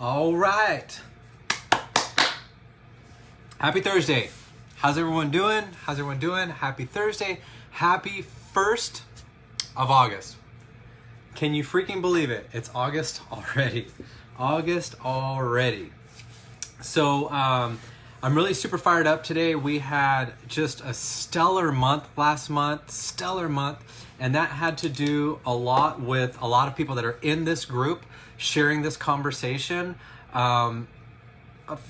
All right. Happy Thursday. How's everyone doing? Happy Thursday. Happy 1st of August. Can you freaking believe it? It's August already. So I'm really super fired up today. We had just a stellar month last month, and that had to do a lot with a lot of people that are in this group sharing this conversation.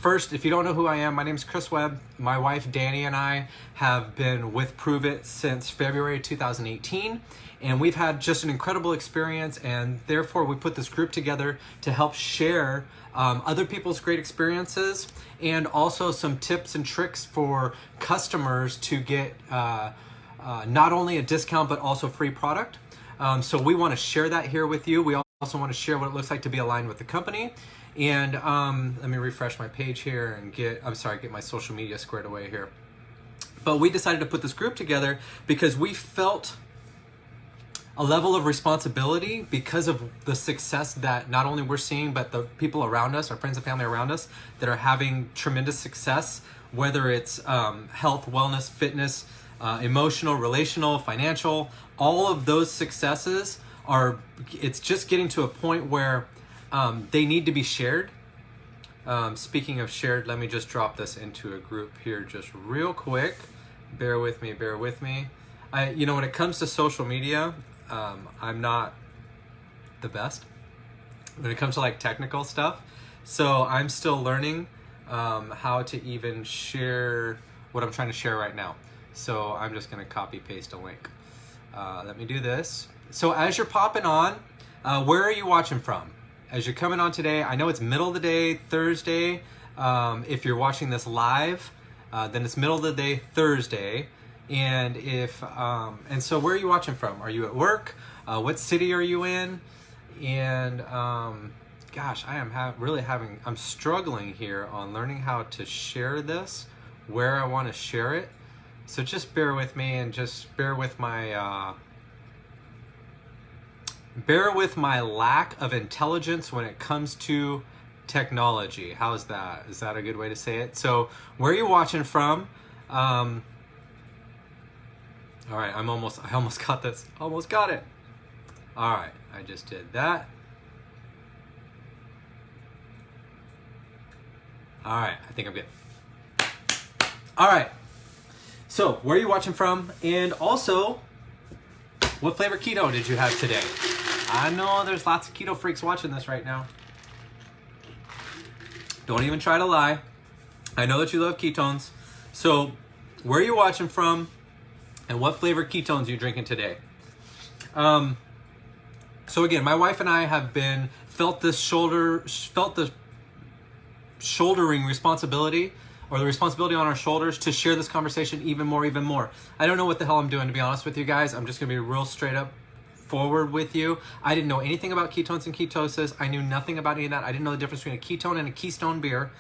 First, if you don't know who I am, my name is Chris Webb. My wife Dani and I have been with Pruvit since February 2018, and we've had just an incredible experience, and therefore we put this group together to help share other people's great experiences and also some tips and tricks for customers to get not only a discount but also free product. So we want to share that here with you. We also want to share what it looks like to be aligned with the company. And let me refresh my page here and get my social media squared away here. But we decided to put this group together because we felt a level of responsibility because of the success that not only we're seeing, but the people around us, our friends and family around us, that are having tremendous success, whether it's health, wellness, fitness, emotional, relational, financial. All of those successes it's just getting to a point where they need to be shared. Speaking of shared, let me just drop this into a group here just real quick. Bear with me. When it comes to social media, I'm not the best when it comes to like technical stuff. So I'm still learning how to even share what I'm trying to share right now. So I'm just gonna copy paste a link. Let me do this. So as you're popping on, where are you watching from? As you're coming on today, I know it's middle of the day, Thursday. If you're watching this live, then it's middle of the day, Thursday. And so where are you watching from? Are you at work? What city are you in? And gosh, I am I'm struggling here on learning how to share this, where I want to share it. So just bear with me and just bear with my lack of intelligence when it comes to technology. How's that? Is that a good way to say it? So where are you watching from? All right, I almost got this. Almost got it. All right, I just did that. All right, I think I'm good. All right, so where are you watching from? And also, what flavor keto did you have today? I know there's lots of keto freaks watching this right now. Don't even try to lie. I know that you love ketones. So where are you watching from? And what flavor ketones are you drinking today? So again, my wife and I have felt the shouldering responsibility, or the responsibility on our shoulders to share this conversation even more. I don't know what the hell I'm doing, to be honest with you guys. I'm just gonna be real straight up forward with you. I didn't know anything about ketones and ketosis. I knew nothing about any of that. I didn't know the difference between a ketone and a Keystone beer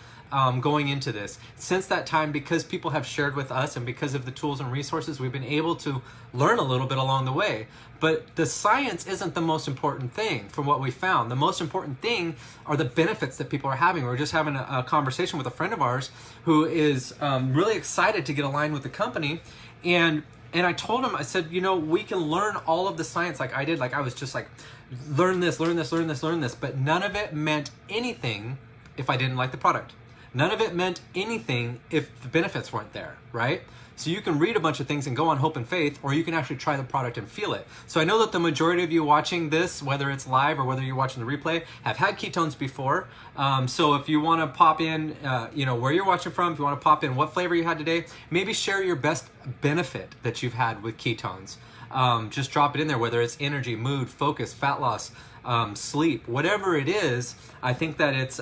going into this. Since that time, because people have shared with us and because of the tools and resources, we've been able to learn a little bit along the way. But the science isn't the most important thing from what we found. The most important thing are the benefits that people are having. We were just having a conversation with a friend of ours who is really excited to get aligned with the company. And I told him, I said, we can learn all of the science like I did. Like I was just like, learn this. But none of it meant anything if I didn't like the product. None of it meant anything if the benefits weren't there, right? So you can read a bunch of things and go on hope and faith, or you can actually try the product and feel it. So I know that the majority of you watching this, whether it's live or whether you're watching the replay, have had ketones before. So if you want to pop in, where you're watching from, if you want to pop in what flavor you had today, maybe share your best benefit that you've had with ketones. Just drop it in there, whether it's energy, mood, focus, fat loss, sleep, whatever it is. I think that it's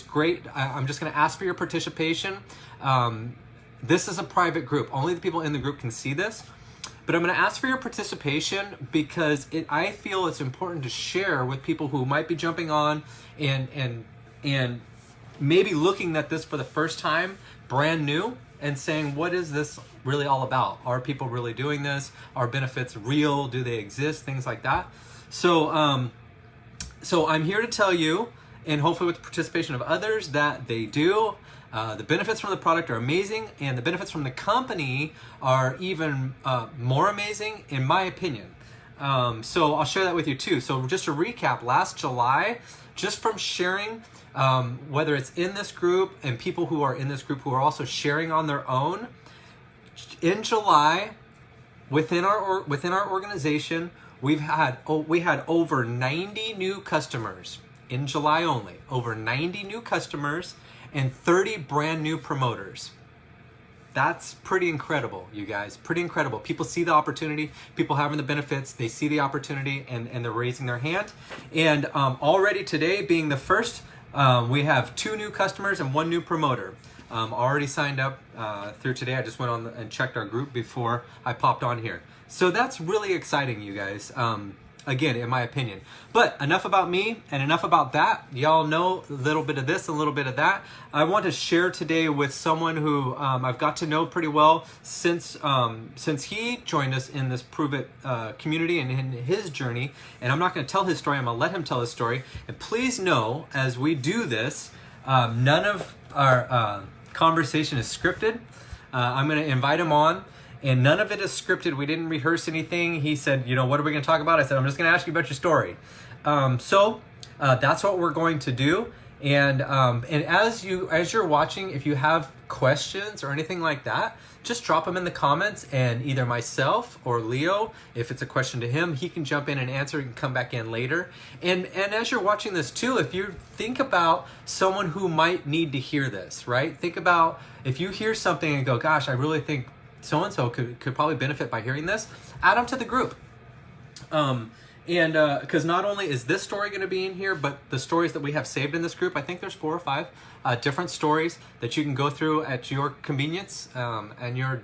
great. I'm just going to ask for your participation. This is a private group. Only the people in the group can see this. But I'm going to ask for your participation because I feel it's important to share with people who might be jumping on and maybe looking at this for the first time, brand new, and saying, what is this really all about? Are people really doing this? Are benefits real? Do they exist? Things like that. So I'm here to tell you and hopefully with the participation of others that they do. The benefits from the product are amazing, and the benefits from the company are even more amazing, in my opinion. So I'll share that with you too. So just to recap, last July, just from sharing, whether it's in this group and people who are in this group who are also sharing on their own, in July, within our organization, we had over 90 new customers in July only. Over 90 new customers and 30 brand new promoters. That's pretty incredible, you guys. Pretty incredible. People see the opportunity, people having the benefits, they see the opportunity, and they're raising their hand. And already today, being the first, we have 2 new customers and 1 new promoter. Already signed up through today. I just went on and checked our group before I popped on here. So that's really exciting, you guys. Again, in my opinion. But enough about me and enough about that. Y'all know a little bit of this, a little bit of that. I want to share today with someone who I've got to know pretty well since he joined us in this Pruvit community and in his journey. And I'm not going to tell his story. I'm going to let him tell his story. And please know, as we do this, none of our conversation is scripted. I'm going to invite him on. And none of it is scripted. We didn't rehearse anything. He said, you know, what are we going to talk about? I said, I'm just going to ask you about your story. So that's what we're going to do. And as you're watching, if you have questions or anything like that, just drop them in the comments, and either myself or Leo, if it's a question to him, he can jump in and answer and come back in later. And as you're watching this too, if you think about someone who might need to hear this, right? Think about if you hear something and go, gosh, I really think so-and-so could probably benefit by hearing this, add them to the group. Because not only is this story going to be in here, but the stories that we have saved in this group, I think there's 4 or 5 different stories that you can go through at your convenience and your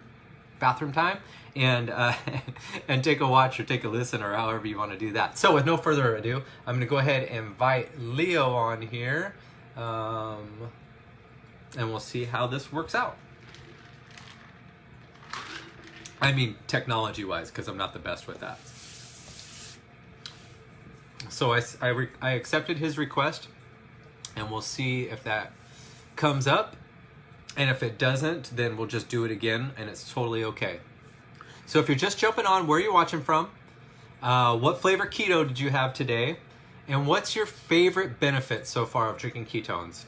bathroom time, and take a watch or take a listen, or however you want to do that. So with no further ado, I'm going to go ahead and invite Leo on here, and we'll see how this works out. I mean, technology-wise, because I'm not the best with that. So I accepted his request, and we'll see if that comes up. And if it doesn't, then we'll just do it again, and it's totally okay. So if you're just jumping on, where are you watching from? What flavor keto did you have today? And what's your favorite benefit so far of drinking ketones?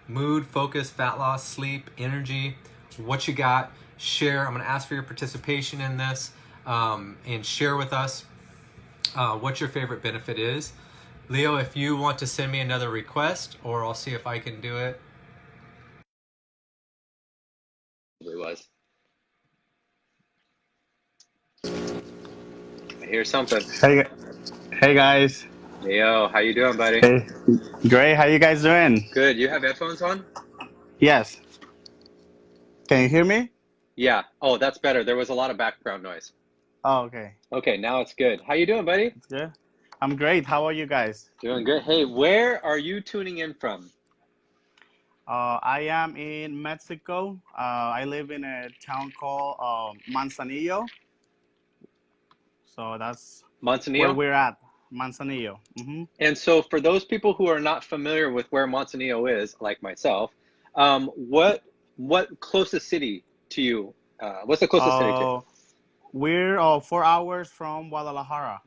Mood, focus, fat loss, sleep, energy, what you got? Share. I'm going to ask for your participation in this, and share with us what your favorite benefit is. Leo, if you want to send me another request, or I'll see if I can do it. It was. I hear something. Hey guys. Leo, how you doing, buddy? Hey, great. How you guys doing? Good. You have headphones on? Yes. Can you hear me? Yeah. Oh, that's better. There was a lot of background noise. Oh, okay. Okay, now it's good. How you doing, buddy? Yeah. I'm great. How are you guys? Doing good. Hey, where are you tuning in from? I am in Mexico. I live in a town called Manzanillo. So that's Manzanillo? where we're at. Manzanillo. Mm-hmm. And so for those people who are not familiar with where Manzanillo is, like myself, what closest city to you? What's the closest city to you? We're 4 hours from Guadalajara.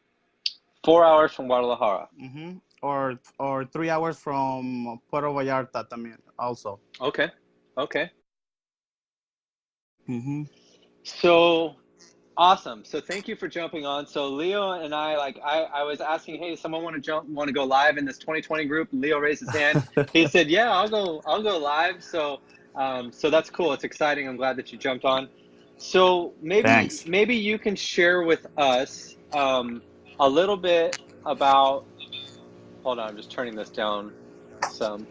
4 hours from Guadalajara. Mm-hmm. Or 3 hours from Puerto Vallarta también also. Okay. Okay. Mm-hmm. So awesome. So thank you for jumping on. So Leo and I was asking, hey, someone want to go live in this 2020 group? Leo raised his hand. He said, yeah, I'll go live. So that's cool. It's exciting. I'm glad that you jumped on. So maybe you can share with us a little bit about. Hold on, I'm just turning this down some.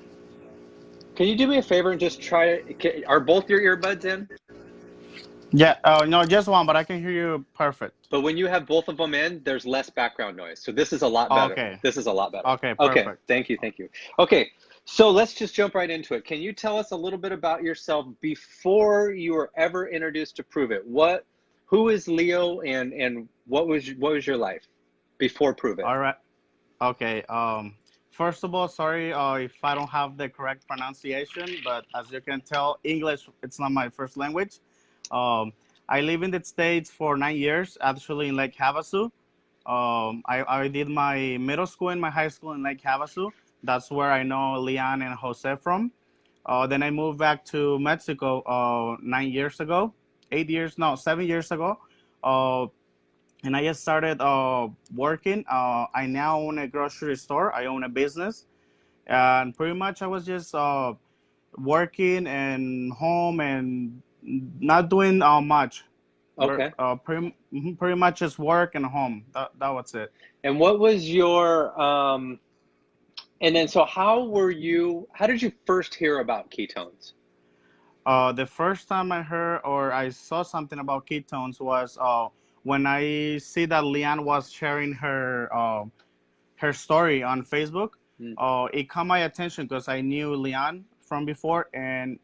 Can you do me a favor and just try? Are both your earbuds in? Yeah. No, just one, but I can hear you perfect. But when you have both of them in, there's less background noise. So this is a lot better. Okay. This is a lot better. Okay. Perfect. Okay. Thank you. Okay. So let's just jump right into it. Can you tell us a little bit about yourself before you were ever introduced to Pruvit? Who is Leo, and what was your life before Pruvit? All right. Okay. First of all, sorry if I don't have the correct pronunciation, but as you can tell, English it's not my first language. Um, I live in the States for 9 years, actually in Lake Havasu. I did my middle school and my high school in Lake Havasu. That's where I know Leon and Jose from. Then I moved back to Mexico 9 years ago, 8 years, no, 7 years ago. Uh, and I just started working. I now own a grocery store. I own a business, and pretty much I was just working and home and not doing much. Okay. Pretty much just work and home. That was it. And what was your and then so how did you first hear about ketones? The first time I heard or I saw something about ketones was when I see that Leanne was sharing her story on Facebook. Mm, It caught my attention because I knew Leanne from before, and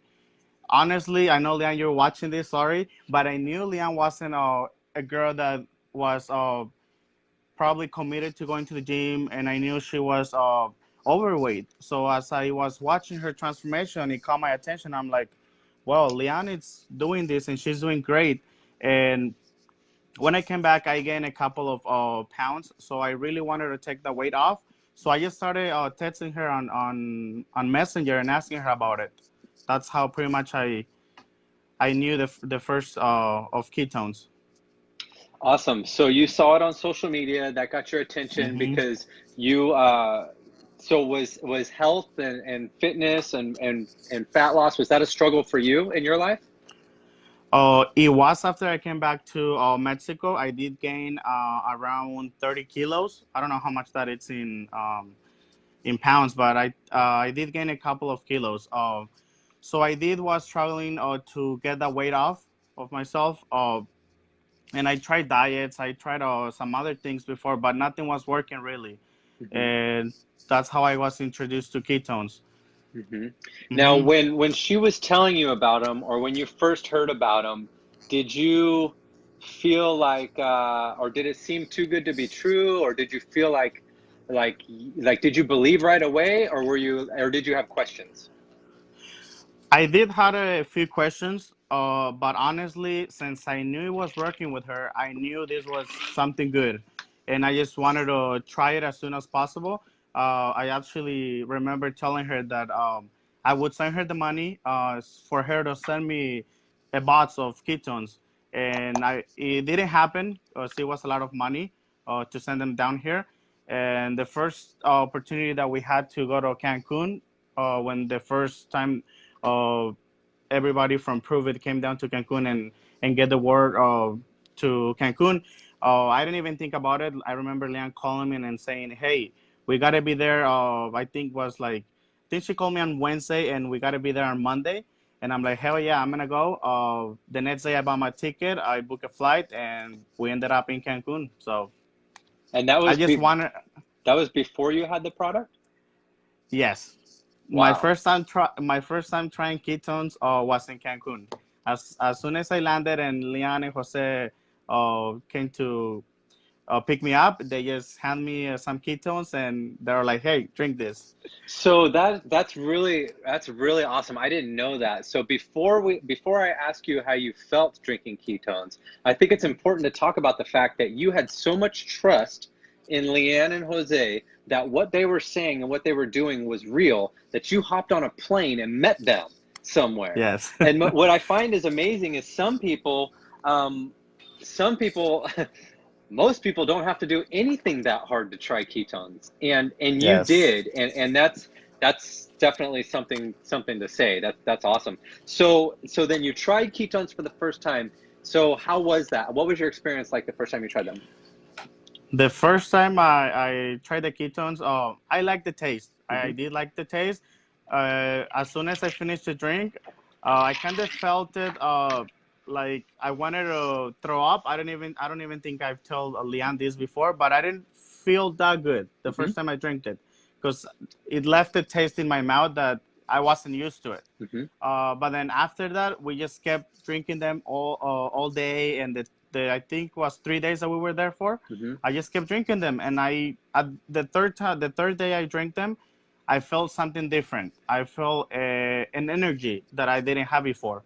honestly, I know Leanne, you're watching this. Sorry, but I knew Leanne wasn't a girl that was probably committed to going to the gym, and I knew she was overweight. So as I was watching her transformation, it caught my attention. I'm like, well, Leanne is doing this, and she's doing great. And when I came back, I gained a couple of pounds, so I really wanted to take the weight off. So I just started texting her on Messenger and asking her about it. That's how pretty much I knew the first of ketones. awesome. So you saw it on social media, that got your attention hmm because you so was health and fitness and fat loss, was that a struggle for you in your life? It was after I came back to Mexico. I did gain around 30 kilos. I don't know how much that it's in pounds, but I did gain a couple of kilos. So I did was struggling to get that weight off of myself. And I tried diets. I tried some other things before, but nothing was working really. Hmm. And that's how I was introduced to ketones. Hmm. Now, hmm when she was telling you about them, or when you first heard about them, did you feel like, or did it seem too good to be true, or did you feel like, did you believe right away, or or did you have questions? I did had a few questions, but honestly, since I knew it was working with her, I knew this was something good, and I just wanted to try it as soon as possible. I actually remember telling her that I would send her the money for her to send me a box of ketones, and it didn't happen because it was a lot of money to send them down here. And the first opportunity that we had to go to Cancun, when the first time uh, everybody from Pruvit came down to Cancun and get the word to Cancun. I didn't even think about it. I remember Leon calling me and saying, "Hey, we gotta be there." I think she called me on Wednesday, and we gotta be there on Monday. And I'm like, "Hell yeah, I'm gonna go." The next day, I bought my ticket, I booked a flight, and we ended up in Cancun. So And that I was just wanted, that was before you had the product? yes, Wow. my first time trying ketones was in Cancun. As soon as I landed and Leon and Jose came to pick me up, they just hand me some ketones and they were like, "Hey, drink this." So that's really awesome. I didn't know that. So before I ask you how you felt drinking ketones, I think it's important to talk about the fact that you had so much trust in Leanne and Jose that what they were saying and what they were doing was real, that you hopped on a plane and met them somewhere. Yes. And what I find is amazing is um, some people most people don't have to do anything that hard to try ketones, and you Yes. did, and that's definitely something to say. That's awesome. So then you tried ketones for the first time. So how was that? What was your experience like the first time you tried them? The first time I tried the ketones, I liked the taste. I Hmm. did like the taste. As soon as I finished the drink, I kind of felt it like I wanted to throw up. I don't even think I've told Leanne this before, but I didn't feel that good the Hmm. first time I drank it because it left a taste in my mouth that I wasn't used to it. Hmm. But then after that, we just kept drinking them all day, and I think was 3 days that we were there for. Hmm. I just kept drinking them, and at the third day I drank them, I felt something different. I felt an energy that I didn't have before.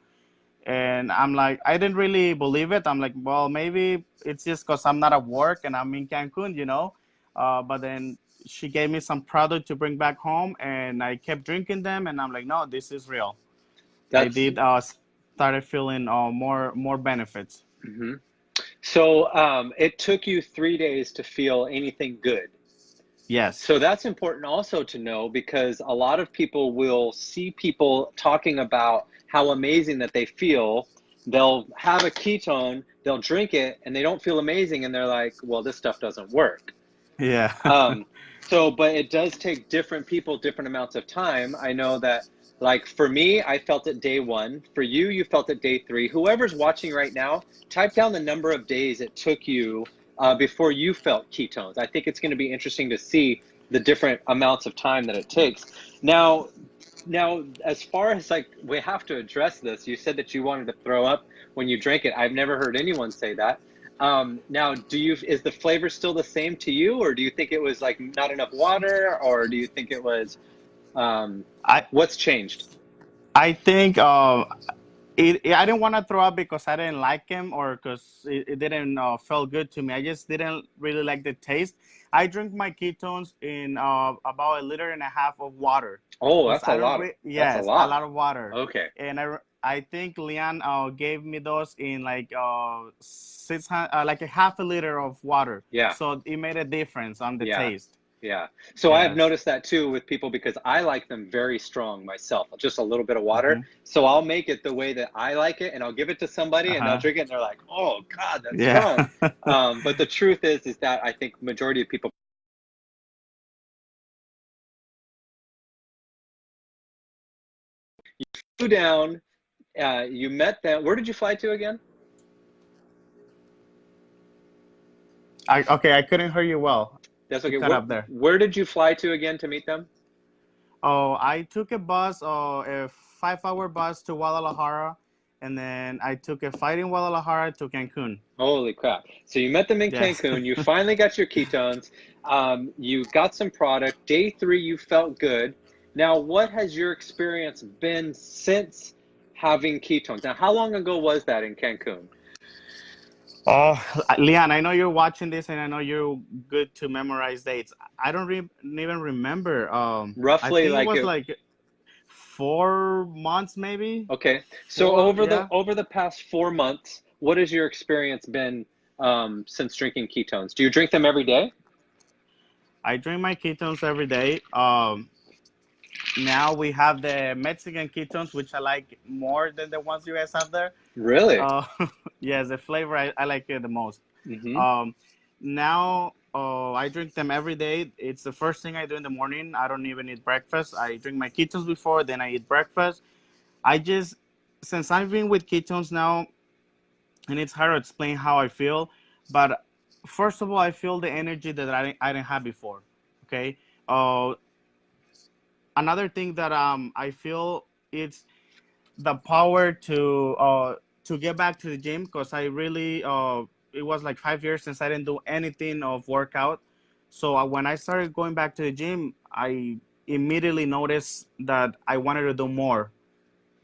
And I'm like, I didn't really believe it. I'm like, well, maybe it's just because I'm not at work and I'm in Cancun, you know. But then she gave me some product to bring back home, and I kept drinking them. And I'm like, no, this is real. I That's did started feeling more benefits. hmm So it took you 3 days to feel anything good. Yes. So that's important also to know because a lot of people will see people talking about how amazing that they feel. They'll have a ketone, they'll drink it, and they don't feel amazing, and they're like, well, this stuff doesn't work. Yeah. Um, but it does take different people, different amounts of time. I know that, like for me, I felt it day one. For you, you felt it day three. Whoever's watching right now, type down the number of days it took you before you felt ketones. I think it's going to be interesting to see the different amounts of time that it takes. Now, as far as like we have to address this, you said that you wanted to throw up when you drank it. I've never heard anyone say that. Now, is the flavor still the same to you, or do you think it was like not enough water, or do you think it was I what's changed? I think I didn't want to throw up because I didn't like him or because it didn't feel good to me. I just didn't really like the taste. I drink my ketones in about 1.5 liters of water Oh, because that's a I don't. lot. That's a Yes, a lot. lot of water. Okay. And I think Leon gave me those in like 600 like a half a liter of water. Yeah. So it made a difference on the Yeah. taste. Yeah. So I've Yes. noticed that too with people because I like them very strong myself, just a little bit of water. Hmm. So I'll make it the way that I like it and I'll give it to somebody and they'll Uh-huh. drink it and they're like, oh God, that's Yeah. strong. But the truth is that I think majority of people flew down, you met them. Where did you fly to again? Okay, I couldn't hear you well. That's You okay. cut up there. Where did you fly to again to meet them? Oh, I took a bus, a 5 hour bus to Guadalajara, and then I took a flight in Guadalajara to Cancun. Holy crap. So you met them in Yes. Cancun. You finally got your ketones. You got some product. Day three, you felt good. Now, what has your experience been since having ketones? Now, how long ago was that in Cancun? Oh, Leon, I know you're watching this, and I know you're good to memorize dates. I don't even remember. I Roughly think it like was it. like 4 months, maybe. Okay. So Four, yeah. over the past 4 months, what has your experience been since drinking ketones? Do you drink them every day? I drink my ketones every day. Now we have the Mexican ketones, which I like more than the ones you guys have there. Really? Uh, yes, the flavor I like it the most. Mm-hmm. Um, Now I drink them every day. It's the first thing I do in the morning. I don't even eat breakfast. I drink my ketones before, then I eat breakfast. I just, since I've been with ketones now, and it's hard to explain how I feel, but first of all, I feel the energy that I didn't have before. Okay. Uh, Another thing that I feel it's the power to get back to the gym because I really it was like 5 years since I didn't do anything of workout. So when I started going back to the gym, I immediately noticed that I wanted to do more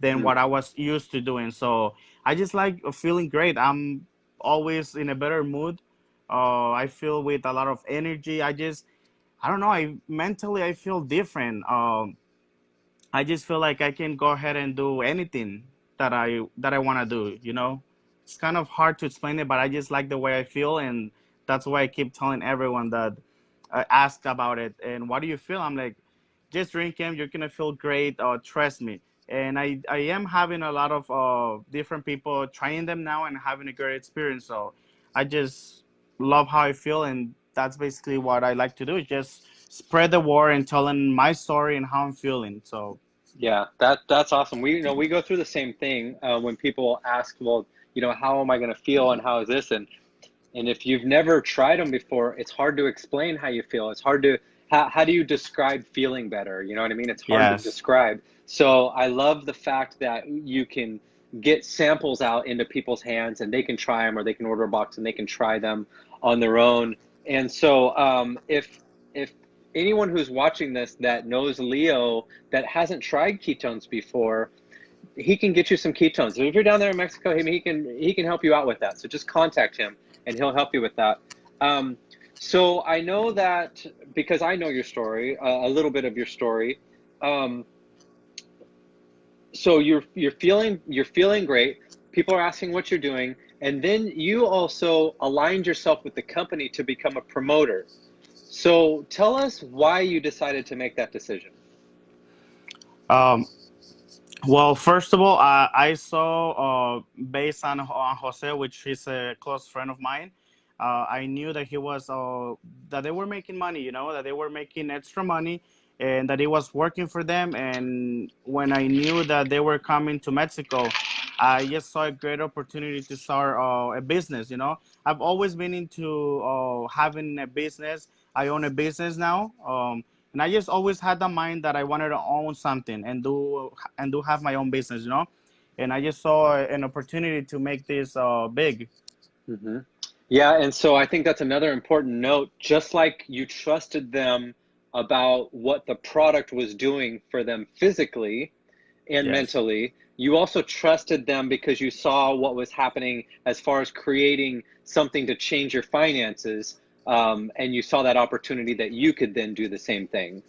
than what I was used to doing. So I just like feeling great. I'm always in a better mood. I feel with a lot of energy. I don't know. I mentally I feel different. I just feel like I can go ahead and do anything that I want to do. You know, it's kind of hard to explain it, but I just like the way I feel, and that's why I keep telling everyone that asked about it. And what do you feel? I'm like, just drink them. You're gonna feel great. Trust me. And I am having a lot of different people trying them now and having a great experience. So I just love how I feel, and that's basically what I like to do. Is just spread the word and telling my story and how I'm feeling. So Yeah, that's awesome. We go through the same thing when people ask, well, how am I going to feel and how is this? And if you've never tried them before, it's hard to explain how you feel. It's hard to how do you describe feeling better? You know what I mean? It's hard to yes, describe. So I love the fact that you can get samples out into people's hands, and they can try them, or they can order a box and they can try them on their own. And so if anyone who's watching this that knows Leo that hasn't tried ketones before, he can get you some ketones. So if you're down there in Mexico, he can help you out with that. So just contact him and he'll help you with that. So I know that because I know your story, a little bit of your story. So you're feeling great. People are asking what you're doing, and then you also aligned yourself with the company to become a promoter. So tell us why you decided to make that decision. Um, well, first of all, I saw based on Jose, which is a close friend of mine. I knew that he was that they were making money, that they were making extra money, and that it was working for them. And when I knew that they were coming to Mexico, I just saw a great opportunity to start a business. I've always been into having a business. I own a business now. And I just always had the mind that I wanted to own something and do have my own business, And I just saw an opportunity to make this big. Mm-hmm. Yeah, and so I think that's another important note. Just like you trusted them about what the product was doing for them physically and Yes, mentally, you also trusted them because you saw what was happening as far as creating something to change your finances, and you saw that opportunity that you could then do the same thing.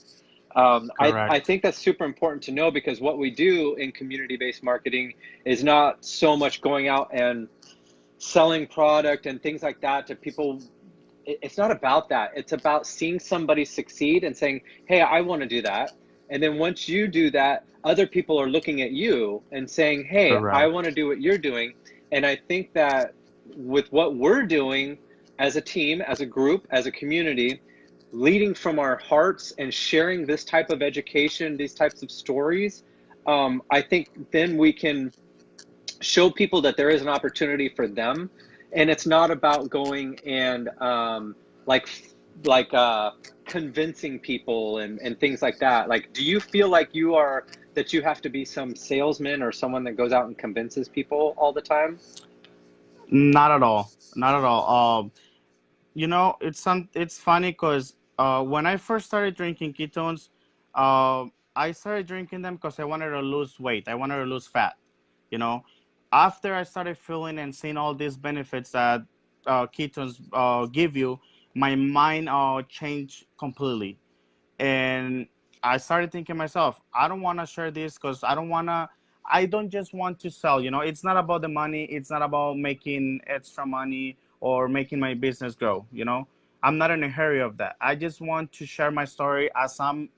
I correct. think that's super important to know, because what we do in community-based marketing is not so much going out and selling product and things like that to people. It's not about that. It's about seeing somebody succeed and saying, hey, I want to do that. And then once you do that, other people are looking at you and saying, hey, I want Correct. to do what you're doing. And I think that with what we're doing as a team, as a group, as a community, leading from our hearts and sharing this type of education, these types of stories, I think then we can show people that there is an opportunity for them, and it's not about going and like convincing people and things like that. Like, do you feel like that you have to be some salesman or someone that goes out and convinces people all the time? Not at all. Not at all. It's funny because when I first started drinking ketones, I started drinking them because I wanted to lose weight. I wanted to lose fat. You know, After I started feeling and seeing all these benefits that ketones give you, my mind changed completely. And I started thinking myself, I don't want to share this because I don't just want to sell. It's not about the money. It's not about making extra money or making my business grow. I'm not in a hurry of that. I just want to share my story as I'm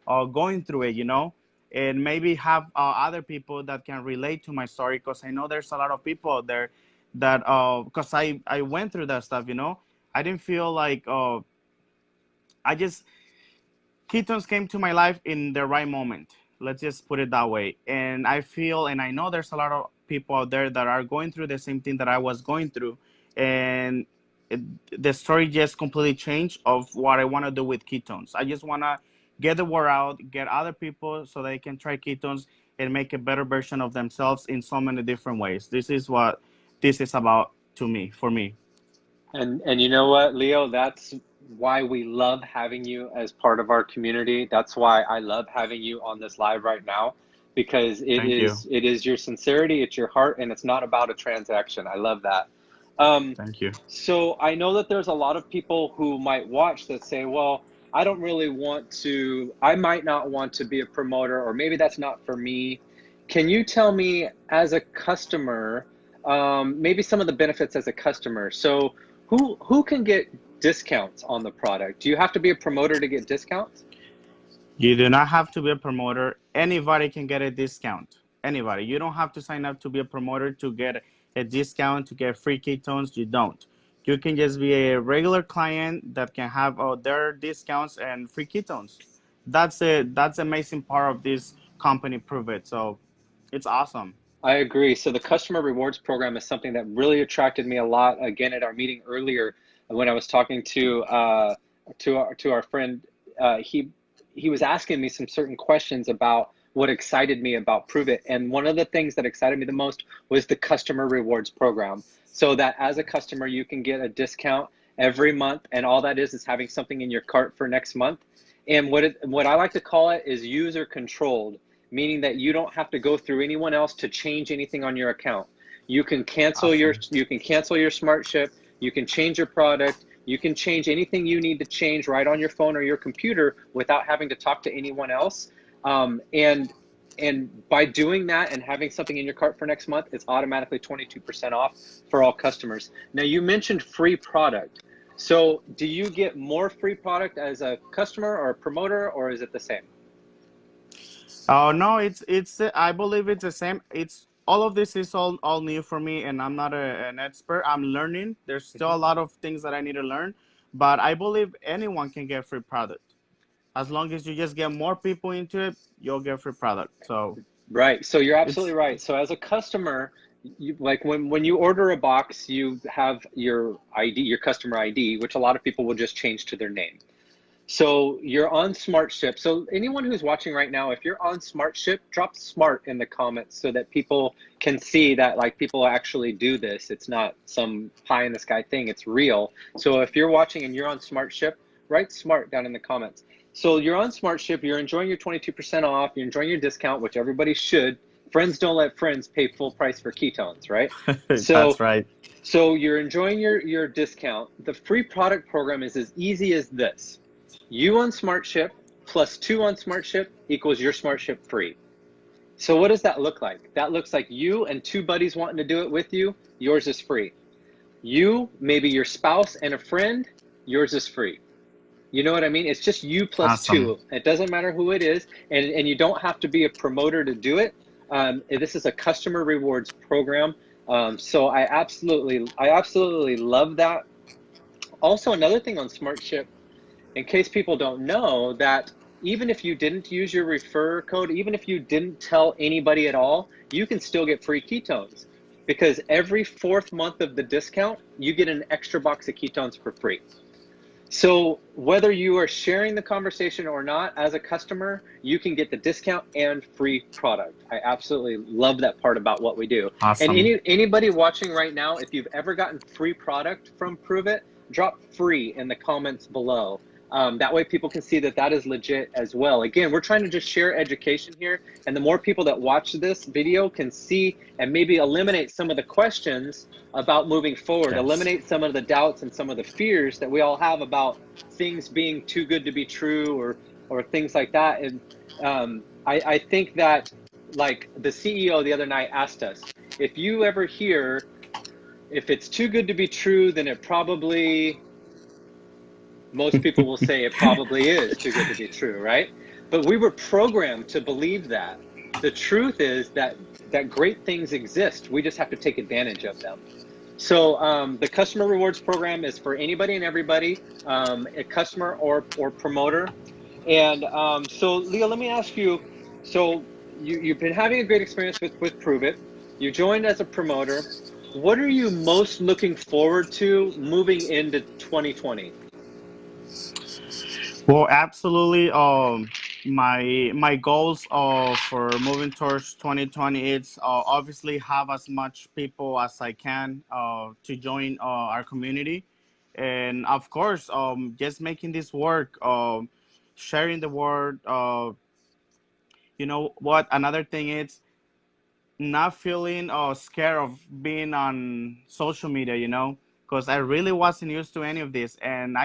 going through it, and maybe have other people that can relate to my story, because I know there's a lot of people out there that, because I went through that stuff, I didn't feel like, I just, ketones came to my life in the right moment. Let's just put it that way. And I feel and I know there's a lot of people out there that are going through the same thing that I was going through. And it, the story just completely changed of what I want to do with ketones. I just want to get the word out, get other people so they can try ketones and make a better version of themselves in so many different ways. This is what this is about to me, for me. And you know what, Leo, that's why we love having you as part of our community. That's why I love having you on this live right now, because it Thank you. is it is your sincerity, it's your heart, and it's not about a transaction. I love that. Um, Thank you. so I know that there's a lot of people who might watch that say, well, I might not want to be a promoter, or maybe that's not for me. Can you tell me, as a customer, maybe some of the benefits as a customer? So who can get discounts on the product? Do you have to be a promoter to get discounts? You do not have to be a promoter. Anybody can get a discount. Anybody. You don't have to sign up to be a promoter to get a discount, to get free ketones. You don't. You can just be a regular client that can have their discounts and free ketones. That's it. That's the amazing part of this company, Pruvit. So it's awesome. I agree. So the customer rewards program is something that really attracted me a lot. Again, at our meeting earlier, when I was talking to our friend, he was asking me some certain questions about what excited me about Pruvit. And one of the things that excited me the most was the customer rewards program. So that as a customer, you can get a discount every month, and all that is having something in your cart for next month. And what I like to call it is user controlled, meaning that you don't have to go through anyone else to change anything on your account. You can cancel your smart ship, you can change your product, you can change anything you need to change right on your phone or your computer without having to talk to anyone else. And by doing that and having something in your cart for next month, it's automatically 22% off for all customers. Now, you mentioned free product. So do you get more free product as a customer or a promoter, or is it the same? Oh no, it's I believe it's the same. It's all of this is all new for me, and I'm not an expert. I'm learning. There's still a lot of things that I need to learn, but I believe anyone can get free product. As long as you just get more people into it, you'll get free product. So Right. So you're absolutely it's right. So as a customer, like when you order a box, you have your ID, your customer ID, which a lot of people will just change to their name. So you're on Smart Ship. So anyone who's watching right now, if you're on Smart Ship, drop smart in the comments so that people can see that like people actually do this. It's not some pie in the sky thing, it's real. So if you're watching and you're on Smart Ship, write smart down in the comments. So you're on Smart Ship, you're enjoying your 22% off, you're enjoying your discount, which everybody should. Friends don't let friends pay full price for ketones, right? that's So right. so you're enjoying your discount. The free product program is as easy as this. You on Smart Ship plus 2 on Smart Ship equals your Smart Ship free. So what does that look like? That looks like you and 2 buddies wanting to do it with you, yours is free. You, maybe your spouse and a friend, yours is free. You know what I mean? It's just you plus Awesome. 2. It doesn't matter who it is, and you don't have to be a promoter to do it. This is a customer rewards program. So I absolutely love that. Also, another thing on Smart Ship, in case people don't know, that even if you didn't use your refer code, even if you didn't tell anybody at all, you can still get free ketones, because every 4th month of the discount, you get an extra box of ketones for free. So whether you are sharing the conversation or not, as a customer, you can get the discount and free product. I absolutely love that part about what we do. And Awesome. anybody watching right now, if you've ever gotten free product from Pruvit, drop free in the comments below. That way people can see that that is legit as well. Again, we're trying to just share education here, and the more people that watch this video can see and maybe eliminate some of the questions about moving forward, Yes. eliminate some of the doubts and some of the fears that we all have about things being too good to be true, or things like that. And I think that, like, the CEO the other night asked us, if you ever hear, if it's too good to be true, then it probably, most people will say it probably is too good to be true, right? But we were programmed to believe that. The truth is that great things exist. We just have to take advantage of them. So the customer rewards program is for anybody and everybody, a customer or promoter. And so, Leo, let me ask you. So you've been having a great experience with Pruvit. You joined as a promoter. What are you most looking forward to moving into 2020? Well, absolutely. My goals for moving towards 2020 is obviously have as much people as I can to join our community, and of course, just making this work, sharing the word. You know what? Another thing is not feeling scared of being on social media, you know, because I really wasn't used to any of this, and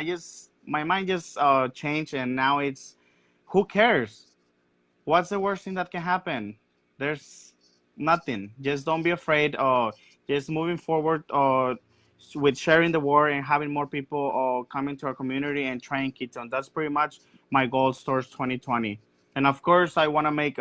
my mind just changed, and now it's who cares? What's the worst thing that can happen? There's nothing. Just don't be afraid. Just moving forward with sharing the word and having more people coming to our community and trying ketone. That's pretty much my goals towards 2020. And of course, I want to make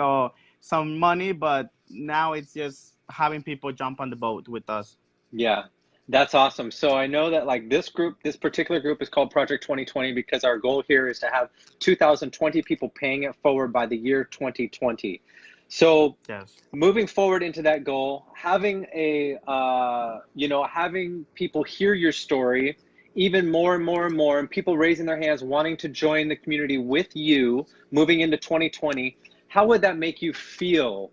some money, but now it's just having people jump on the boat with us. Yeah, that's awesome. So I know that, like, this group, this particular group is called Project 2020 because our goal here is to have 2020 people paying it forward by the year 2020. So Yes. moving forward into that goal, having having people hear your story even more and more and more, and people raising their hands wanting to join the community with you moving into 2020, how would that make you feel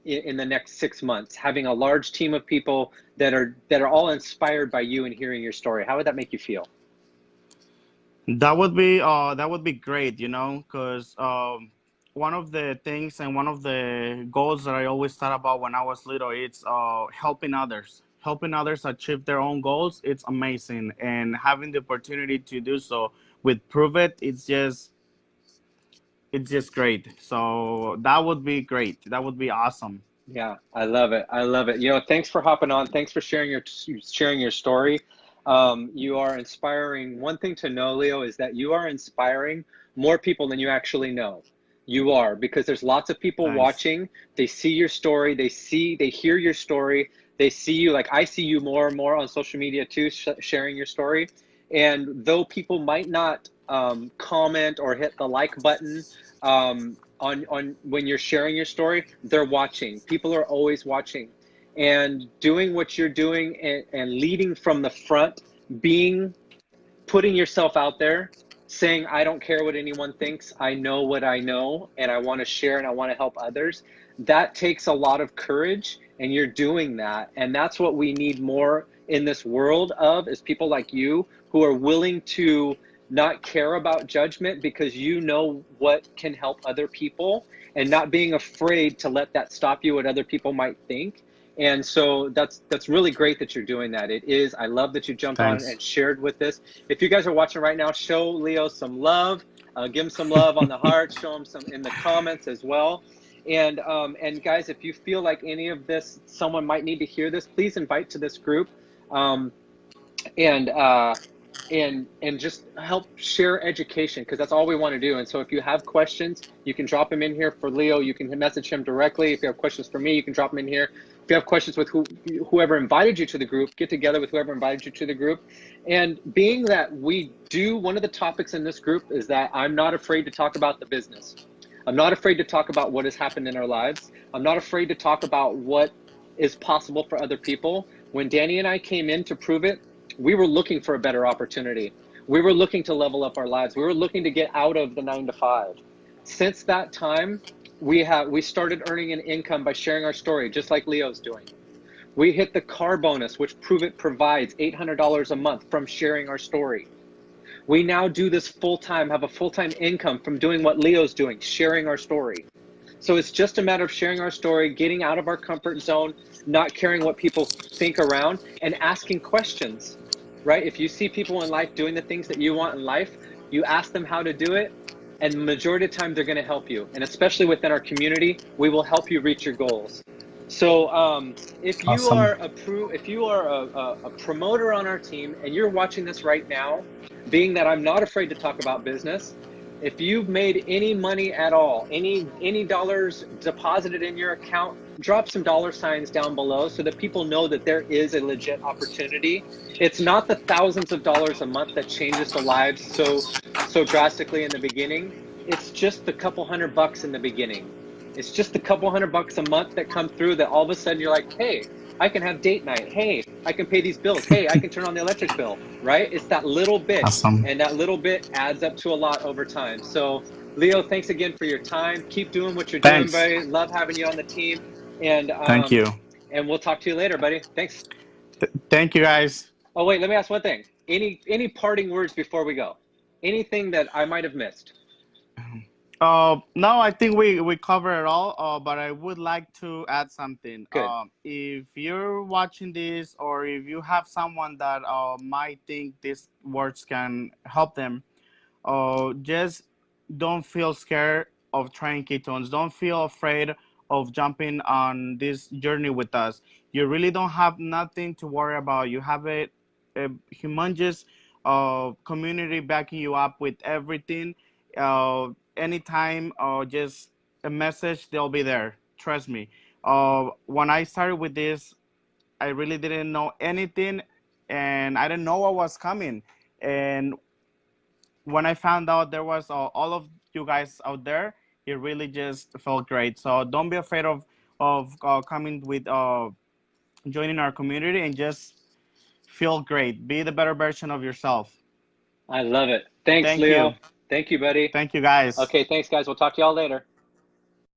in the next 6 months, having a large team of people that are all inspired by you and hearing your story? How would that make you feel? That would be great, you know, because one of the things and one of the goals that I always thought about when I was little, it's helping others achieve their own goals. It's amazing, and having the opportunity to do so with Prove It, it's just great. So that would be great. That would be awesome. Yeah, I love it. I love it. You know, thanks for hopping on. Thanks for sharing your story. You are inspiring. One thing to know, Leo, is that you are inspiring more people than you actually know. You are, because there's lots of people Nice. watching. They see your story. They hear your story. They see you. Like, I see you more and more on social media too, sharing your story. And though people might not comment or hit the like button, on when you're sharing your story, they're watching. People are always watching, and doing what you're doing, and leading from the front, putting yourself out there, saying, I don't care what anyone thinks. I know what I know, and I want to share, and I want to help others. That takes a lot of courage, and you're doing that. And that's what we need more in this world of, is people like you who are willing to not care about judgment because you know what can help other people, and not being afraid to let that stop you what other people might think. And so that's really great that you're doing that. It is. I love that you jumped on Thanks. and shared with this. If you guys are watching right now, show Leo some love. Give him some love on the heart. Show him some in the comments as well. And guys, if you feel like any of this, someone might need to hear this, please invite to this group. Um, and and just help share education, because that's all we want to do. And so if you have questions, you can drop them in here for Leo. You can message him directly. If you have questions for me, you can drop them in here. If you have questions with whoever invited you to the group, get together with whoever invited you to the group. And being that one of the topics in this group is that I'm not afraid to talk about the business. I'm not afraid to talk about what has happened in our lives. I'm not afraid to talk about what is possible for other people. When Danny and I came in to Prove It, we were looking for a better opportunity. We were looking to level up our lives. We were looking to get out of the 9 to 5. Since that time, we started earning an income by sharing our story, just like Leo's doing. We hit the car bonus, which Prove It provides $800 a month from sharing our story. We now do this full-time, have a full-time income from doing what Leo's doing, sharing our story. So it's just a matter of sharing our story, getting out of our comfort zone, not caring what people think around, and asking questions, right? If you see people in life doing the things that you want in life, you ask them how to do it, and the majority of the time they're going to help you. And especially within our community, we will help you reach your goals. So if you Awesome. are a promoter on our team and you're watching this right now, being that I'm not afraid to talk about business, if you've made any money at all, any dollars deposited in your account, drop some dollar signs down below so that people know that there is a legit opportunity. It's not the thousands of dollars a month that changes the lives so drastically in the beginning. It's just the couple $100 in the beginning. It's just a couple $100 a month that come through that all of a sudden you're like, hey, I can have date night. Hey, I can pay these bills. Hey, I can turn on the electric bill, right? It's that little bit, Awesome. and that little bit adds up to a lot over time. So Leo, thanks again for your time. Keep doing what you're doing, Thanks. buddy. Love having you on the team. And Thank you. we'll talk to you later, buddy. Thanks. Thank you, guys. Oh, wait, let me ask one thing. Any parting words before we go? Anything that I might have missed? No, I think we covered it all. But I would like to add something. Good. If you're watching this, or if you have someone that might think these words can help them, just don't feel scared of trying ketones. Don't feel afraid of jumping on this journey with us. You really don't have nothing to worry about. You have a humongous community backing you up with everything. Anytime, just a message, they'll be there. Trust me. When I started with this, I really didn't know anything, and I didn't know what was coming. And when I found out there was all of you guys out there, it really just felt great. So don't be afraid of coming with joining our community, and just feel great. Be the better version of yourself. I love it. Thanks, Thank you. Leo. Thank you, buddy. Thank you, guys. Okay, thanks, guys. We'll talk to y'all later.